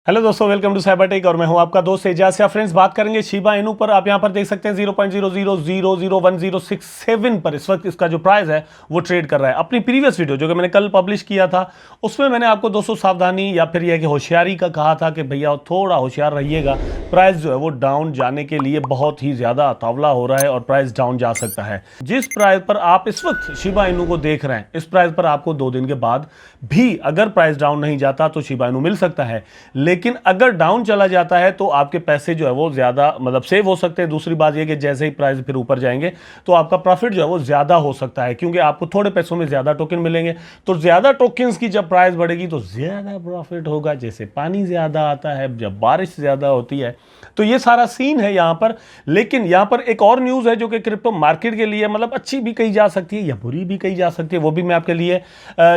Hello दोस्तों, welcome to Cybertech और मैं हूं आपका दोस्त एजाज। फ्रेंड्स, बात करेंगे शिबा इनू पर। आप यहां पर देख सकते हैं 0.00001067 पर इस वक्त इसका जो प्राइस है वो ट्रेड कर रहा है। अपनी प्रीवियस वीडियो जो कि मैंने कल पब्लिश किया था उसमें मैंने आपको दोस्तों सावधानी या फिर यह कि होशियारी का कहा था कि भैया थोड़ा होशियार रहिएगा, प्राइस जो है वो डाउन जाने के लिए बहुत ही ज्यादा तावला हो रहा है और प्राइस डाउन जा सकता है। जिस प्राइस पर आप इस वक्त शिबा इनू को देख रहे हैं, इस प्राइस पर आपको 2 दिन के बाद भी अगर प्राइस डाउन नहीं जाता तो शिबा इनू मिल सकता है, लेकिन अगर डाउन चला जाता है तो आपके पैसे जो है वो ज्यादा सेव हो सकते हैं। दूसरी बात यह कि जैसे ही प्राइस फिर ऊपर जाएंगे तो आपका प्रॉफिट जो है वो ज्यादा हो सकता है, क्योंकि आपको थोड़े पैसों में ज्यादा टोकन मिलेंगे। तो ज्यादा टोकन्स की जब प्राइस बढ़ेगी तो ज्यादा प्रॉफिट होगा। जैसे पानी ज्यादा आता है, जब बारिश ज्यादा होती है, तो ये सारा सीन है यहां पर। लेकिन यहां पर एक और न्यूज है जो कि क्रिप्टो मार्केट के लिए अच्छी भी कही जा सकती है या बुरी भी कही जा सकती है, वो भी मैं आपके लिए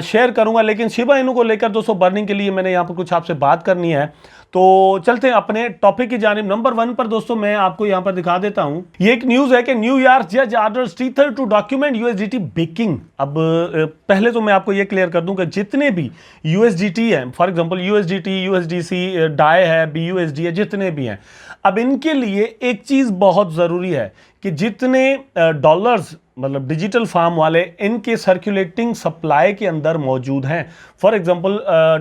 शेयर करूंगा। लेकिन शिबा इनू को लेकर दोस्तों बर्निंग के लिए मैंने यहां पर कुछ आपसे बात करनी है, तो चलते हैं अपने टॉपिक की जानिब। नंबर 1 पर दोस्तों मैं आपको यहां पर दिखा देता हूं, ये एक न्यूज है कि न्यूयॉर्क जज orders Tether to document USDT backing. अब पहले तो मैं आपको ये क्लियर कर दूं कि जितने भी यूएसडीटी हैं, for example USDT, USDC, Dai है, बीयूएसडी है, जितने भी हैं, अब इनके लिए एक चीज बहुत जरूरी है कि जितने डॉलर्स डिजिटल फार्म वाले इनके सर्कुलेटिंग सप्लाई के अंदर मौजूद हैं, फॉर एग्जांपल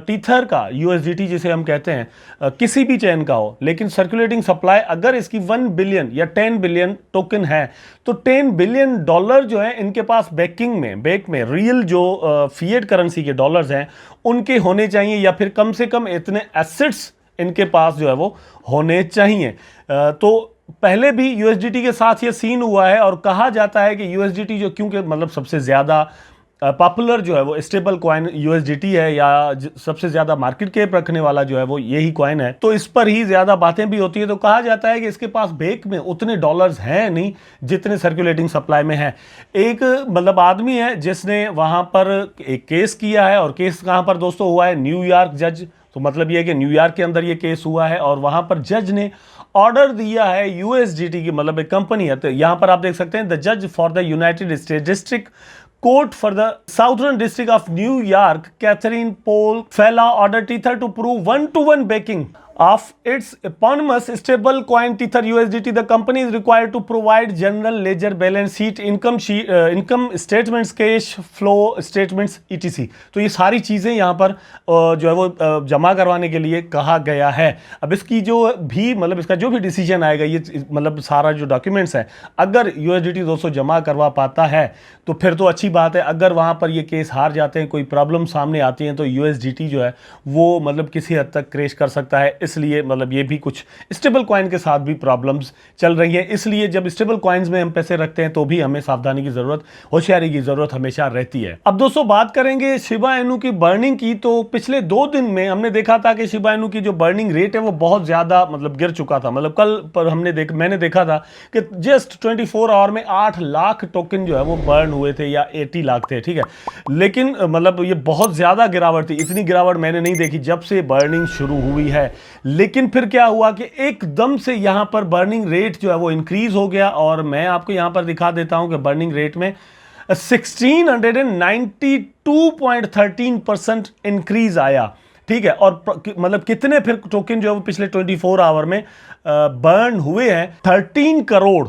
टीथर का यूएसडीटी जिसे हम कहते हैं किसी भी चेन का हो, लेकिन सर्कुलेटिंग सप्लाई अगर इसकी 1 बिलियन या 10 बिलियन टोकन है तो 10 बिलियन डॉलर जो है इनके पास बेक में रियल जो फिएट करेंसी के डॉलर्स हैं उनके होने चाहिए, या फिर कम से कम इतने एसेट्स इनके पास जो है वो होने चाहिए। तो पहले भी यूएसडीटी के साथ ये सीन हुआ है और कहा जाता है कि यूएसडीटी जो क्योंकि सबसे ज्यादा पॉपुलर जो है वो स्टेबल कॉइन यूएसडीटी है, या सबसे ज्यादा मार्केट कैप रखने वाला जो है वो यही कॉइन है, तो इस पर ही ज्यादा बातें भी होती है। तो कहा जाता है कि इसके पास बेक में उतने डॉलर्स हैं नहीं जितने सर्कुलेटिंग सप्लाई में है। एक आदमी है जिसने वहां पर एक केस किया है, और केस कहां पर दोस्तों हुआ है? न्यूयॉर्क जज। तो मतलब यह है कि न्यूयॉर्क के अंदर यह केस हुआ है और वहां पर जज ने ऑर्डर दिया है यूएसडीटी की, एक कंपनी है। तो यहां पर आप देख सकते हैं, द जज for the United State District Court for the Southern District of New York, Katherine Polk Failla, order Tether to prove 1-to-1 backing of its eponymous stable coin Tether USDT. The company is required to provide general ledger, balance sheet, income statements, cash flow statements etc. तो ये सारी चीजें यहाँ पर जो है वो जमा करवाने के लिए कहा गया है। अब इसकी जो भी इसका जो भी डिसीजन आएगा, ये सारा जो डॉक्यूमेंट्स है, अगर USDT दोस्तों जमा करवा पाता है तो फिर तो अच्छी बात है। अगर वहां पर ये केस हार जाते हैं, कोई प्रॉब्लम सामने आती है, तो USDT जो है वो किसी हद तक क्रैश कर सकता है। इसलिए ये भी कुछ स्टेबल कॉइन के साथ भी प्रॉब्लम्स चल रही हैं। इसलिए जब स्टेबल कॉइन्स में हम पैसे रखते हैं तो भी हमें सावधानी की जरूरत, होशियारी की जरूरत हमेशा रहती है। अब दोस्तों बात करेंगे शिबा इनू की बर्निंग की। तो पिछले 2 दिन में हमने देखा था कि शिबा इनू की जो बर्निंग रेट है वो बहुत ज्यादा गिर चुका था। कल पर मैंने देखा था कि जस्ट 24 आवर में 8 लाख टोकन जो है वो बर्न हुए थे, या 80 लाख थे, ठीक है। लेकिन ये बहुत ज्यादा गिरावट थी। इतनी गिरावट मैंने नहीं देखी जब से बर्निंग शुरू हुई है। लेकिन फिर क्या हुआ कि एकदम से यहां पर बर्निंग रेट जो है वो इंक्रीज हो गया, और मैं आपको यहां पर दिखा देता हूं कि बर्निंग रेट में 1692.13% इंक्रीज आया, ठीक है। और कितने फिर टोकन जो है वो पिछले 24 आवर में बर्न हुए हैं? 13 करोड़,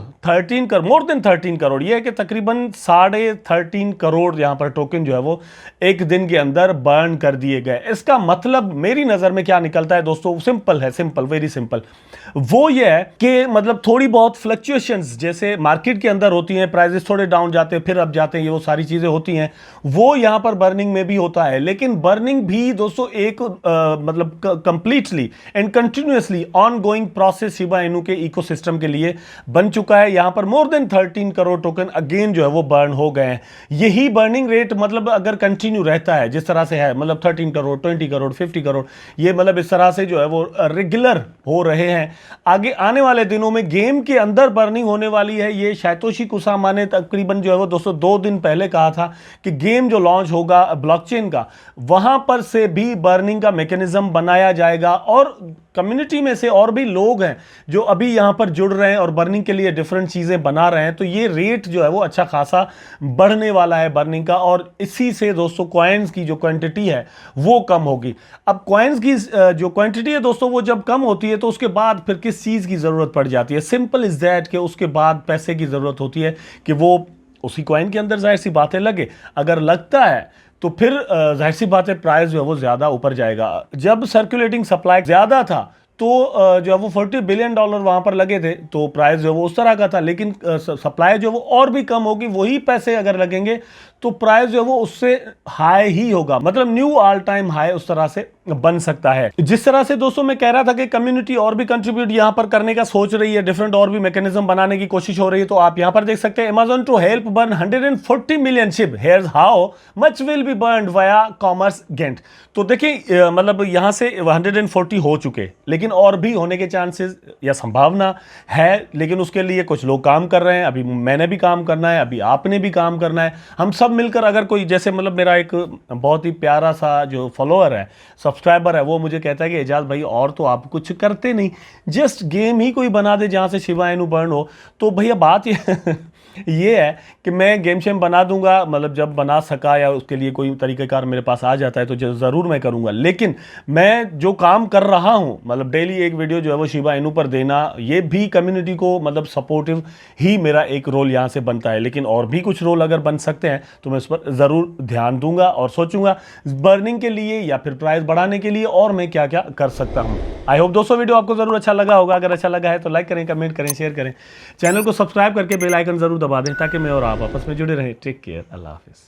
मोर देन 13 करोड़। ये है कि तकरीबन 13.5 करोड़ यहां पर टोकन जो है वो एक दिन के अंदर बर्न कर दिए गए। इसका मतलब मेरी नजर में क्या निकलता है दोस्तों? सिंपल है, वेरी सिंपल। वो ये है कि थोड़ी बहुत फ्लक्चुएशंस जैसे मार्केट के अंदर होती हैं, प्राइसेस थोड़े डाउन जाते हैं फिर अप जाते हैं, ये वो सारी चीजें होती हैं, वो यहां पर बर्निंग में भी होता है। लेकिन बर्निंग भी दोस्तों एक completely and continuously ongoing process Shiba Inu के इकोसिस्टम के लिए बन चुका है। यहां पर more than 13 crore token again जो है वो बर्न हो गए हैं। यही बर्निंग रेट अगर कंटिन्यू रहता है जिस तरह से है, 13 करोड़, 20 करोड़, 50 करोड़, ये इस तरह से जो है वो रेगुलर हो रहे हैं। आगे आने वाले दिनों में गेम के अंदर बर्निंग होने वाली है। ये सातोशी कुसामा ने तकरीबन जो है वो दोस्तों 2 दिन पहले कहा था कि गेम जो लॉन्च होगा ब्लॉकचेन का, वहां पर से भी बर्निंग बर्निंग का मैकेनिज्म बनाया जाएगा और कम्युनिटी में से और भी लोग हैं जो अभी यहां पर जुड़ रहे हैं और बर्निंग के लिए डिफरेंट चीजें बना रहे हैं, तो ये रेट जो है वो अच्छा खासा बढ़ने वाला है बर्निंग का। और इसी से दोस्तों कॉइन्स की जो क्वांटिटी है वो कम होगी। अब कॉइन्स की जो क्वांटिटी है दोस्तों वो जब कम होती है तो उसके बाद फिर किस चीज की जरूरत पड़ जाती है? सिंपल इज दैट कि उसके बाद पैसे की जरूरत होती है कि वो उसी कॉइन के अंदर जाहिर सी बातें लगे। अगर लगता है तो फिर जाहिर सी बात है प्राइस जो है वो ज्यादा ऊपर जाएगा। जब सर्कुलेटिंग सप्लाई ज्यादा था तो जो है वो $40 बिलियन वहां पर लगे थे, तो प्राइस जो है वो उस तरह का था। लेकिन सप्लाई जो है वो और भी कम होगी, वही पैसे अगर लगेंगे तो प्राइस जो है वो उससे हाई ही होगा, मतलब न्यू ऑल टाइम हाई उस तरह से बन सकता है। जिस तरह से दोस्तों मैं कह रहा था कि कम्युनिटी और भी कंट्रीब्यूट यहां पर करने का सोच रही है, डिफरेंट और भी मैकेनिज्म बनाने की कोशिश हो रही है, तो आप यहां पर देख सकते हैं Amazon to help burn 140 million SHIB, here's how much will be burned via commerce giant. तो देखिए मतलब यहां से 140 हो चुके, लेकिन और भी होने के चांसेस या संभावना है। लेकिन उसके लिए कुछ लोग काम कर रहे हैं, अभी मैंने भी काम करना है, अभी आपने भी काम करना है। हम सब मिलकर अगर कोई, जैसे मतलब मेरा एक बहुत ही प्यारा सा जो फॉलोअर है, सब्सक्राइबर है, वो मुझे कहता है कि एजाज भाई और तो आप कुछ करते नहीं, जस्ट गेम ही कोई बना दे जहां से शिबा इनू बर्न हो। तो भैया बात ये है कि मैं गेम शेम बना दूंगा, मतलब जब बना सका या उसके लिए कोई तरीक़ेकार मेरे पास आ जाता है तो ज़रूर मैं करूंगा। लेकिन मैं जो काम कर रहा हूं, मतलब डेली एक वीडियो जो है वो शिबा इनू पर देना, ये भी कम्युनिटी को मतलब सपोर्टिव ही मेरा एक रोल यहां से बनता है। लेकिन और भी कुछ रोल अगर बन सकते हैं तो मैं उस पर ज़रूर ध्यान दूंगा और सोचूंगा बर्निंग के लिए या फिर प्राइस बढ़ाने के लिए और मैं क्या क्या कर सकता हूं। आई होप दोस्तों वीडियो आपको ज़रूर अच्छा लगा होगा। अगर अच्छा लगा है तो लाइक करें, कमेंट करें, शेयर करें, चैनल को सब्सक्राइब करके बेल आइकन जरूर दबा दें ताकि मैं और आप आपस में जुड़े रहें। टेक केयर, अल्लाह हाफिज़।